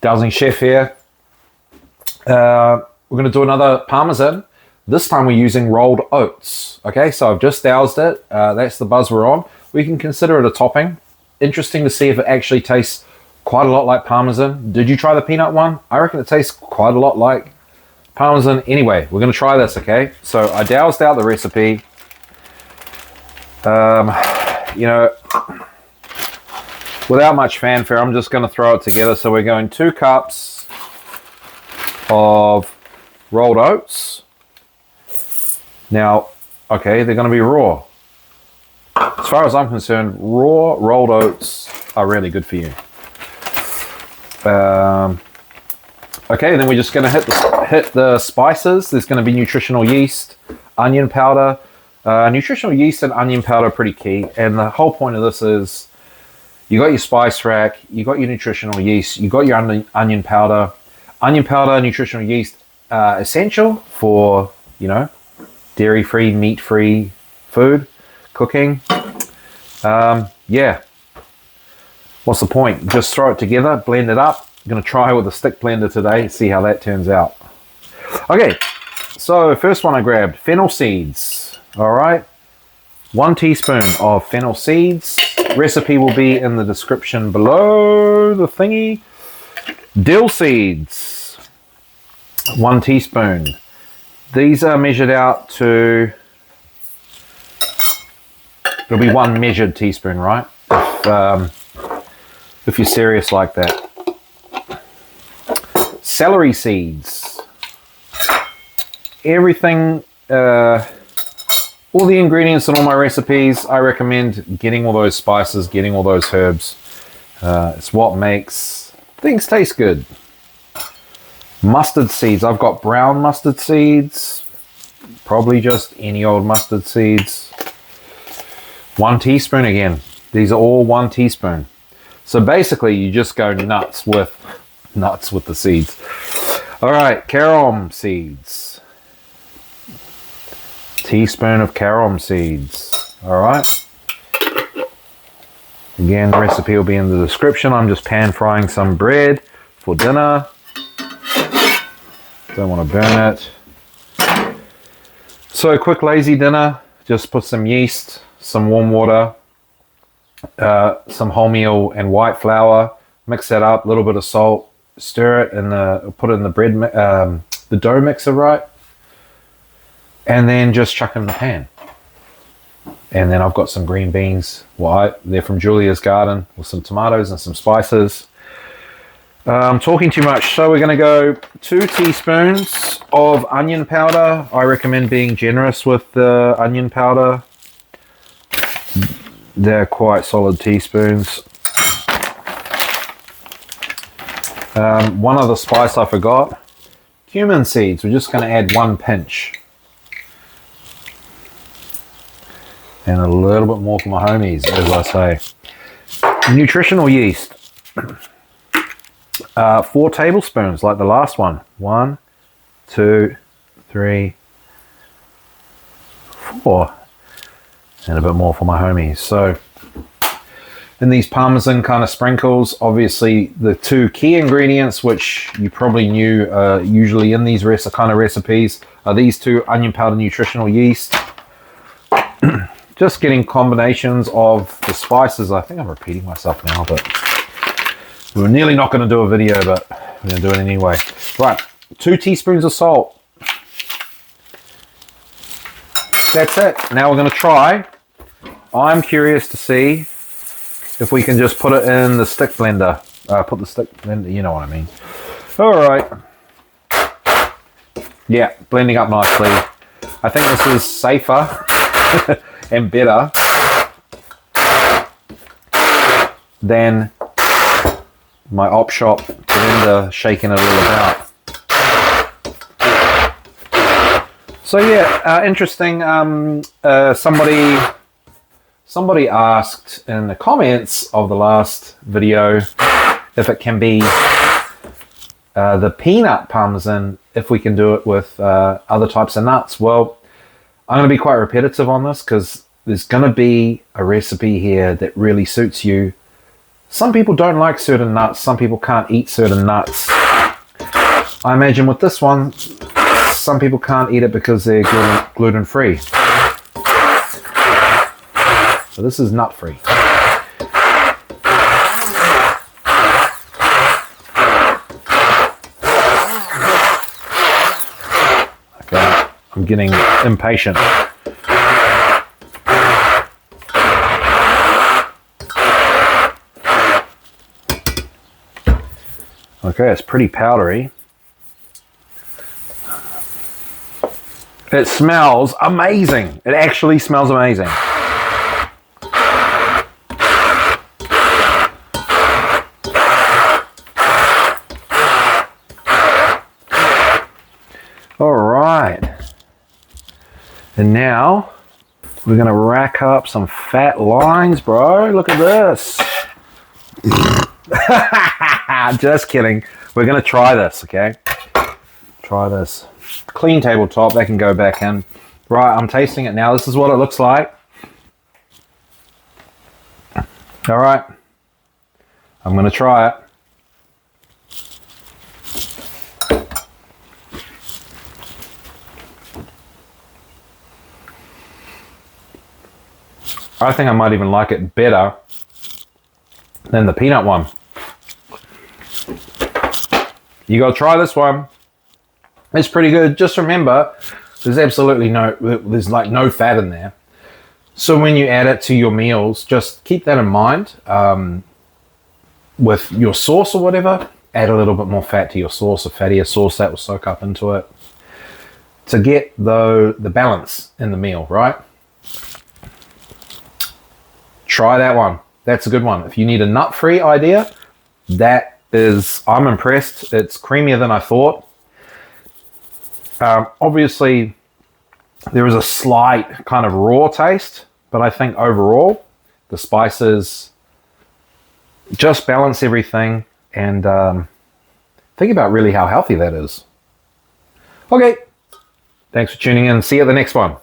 Dowsing Chef here. We're going to do another parmesan. This time we're using rolled oats. Okay, so I've just doused it. That's the buzz we're on. We can consider it a topping. Interesting to see if it actually tastes quite a lot like parmesan. Did you try the peanut one? I reckon it tastes quite a lot like parmesan. Anyway, we're going to try this, okay? So I doused out the recipe. You know, without much fanfare, I'm just going to throw it together. So we're going 2 cups of rolled oats. Now, okay, they're going to be raw. As far as I'm concerned, raw rolled oats are really good for you. Okay, then we're just going to hit the spices. There's going to be nutritional yeast, onion powder. Nutritional yeast and onion powder are pretty key. And the whole point of this is you got your spice rack, you got your nutritional yeast, you got your onion powder. Onion powder, nutritional yeast, essential for, you know, dairy-free, meat-free food, cooking. Yeah. What's the point? Just throw it together, blend it up. I'm going to try with a stick blender today, see how that turns out. Okay, so first one I grabbed, fennel seeds. All right, 1 teaspoon of fennel seeds. Recipe will be in the description below the thingy. Dill seeds, 1 teaspoon. These are measured out to, it'll be 1 measured teaspoon, right? If you're serious like that. Celery seeds. Everything, all the ingredients in all my recipes, I recommend getting all those spices, getting all those herbs. It's what makes things taste good. Mustard seeds. I've got brown mustard seeds. Probably just any old mustard seeds. 1 teaspoon again. These are all 1 teaspoon. So basically you just go nuts with the seeds. All right, carom seeds. Teaspoon of carom seeds. All right. Again, the recipe will be in the description. I'm just pan frying some bread for dinner. Don't want to burn it. So quick lazy dinner. Just put some yeast, some warm water, some wholemeal and white flour. Mix that up. A little bit of salt. Stir it and put it in the bread, the dough mixer, right? And then just chuck it in the pan. And then I've got some green beans. Well, they're from Julia's garden with some tomatoes and some spices. I'm talking too much, so we're going to go 2 teaspoons of onion powder. I recommend being generous with the onion powder. They're quite solid teaspoons. One other spice I forgot. Cumin seeds. We're just going to add 1 pinch. And a little bit more for my homies, as I say. Nutritional yeast. 4 tablespoons, like the last one. 1, 2, 3, 4. And a bit more for my homies. So, in these parmesan kind of sprinkles, obviously the 2 key ingredients, which you probably knew usually in these kind of recipes, are these 2, onion powder, nutritional yeast. Just getting combinations of the spices. I think I'm repeating myself now, but we were nearly not going to do a video, but we're going to do it anyway. Right, 2 teaspoons of salt. That's it. Now we're going to try. I'm curious to see if we can just put it in the stick blender. Put the stick blender, you know what I mean. All right. Yeah, blending up nicely. I think this is safer and better than my op shop blender shaking it all about. So yeah, interesting. Somebody asked in the comments of the last video if it can be the peanut parmesan, if we can do it with other types of nuts. Well, I'm going to be quite repetitive on this because there's going to be a recipe here that really suits you Some people don't like certain nuts. Some people can't eat certain nuts. I imagine with this one, some people can't eat it because they're gluten-free. So this is nut-free. Okay, I'm getting impatient. Okay, it's pretty powdery. It smells amazing. It actually smells amazing. All right. And now we're gonna rack up some fat lines, bro. Look at this. Just kidding. We're gonna try this, okay? Try this. Clean tabletop, that can go back in. Right, I'm tasting it now. This is what it looks like. All right. I'm gonna try it. I think I might even like it better than the peanut one. You gotta try this one. It's pretty good. Just remember, there's like no fat in there. So when you add it to your meals, just keep that in mind. With your sauce or whatever, add a little bit more fat to your sauce, a fattier sauce that will soak up into it. To get the balance in the meal, right? Try that one. That's a good one. If you need a nut-free idea, I'm impressed. It's creamier than I thought. Obviously, there is a slight kind of raw taste, but I think overall, the spices just balance everything, and think about really how healthy that is. Okay, thanks for tuning in. See you at the next one.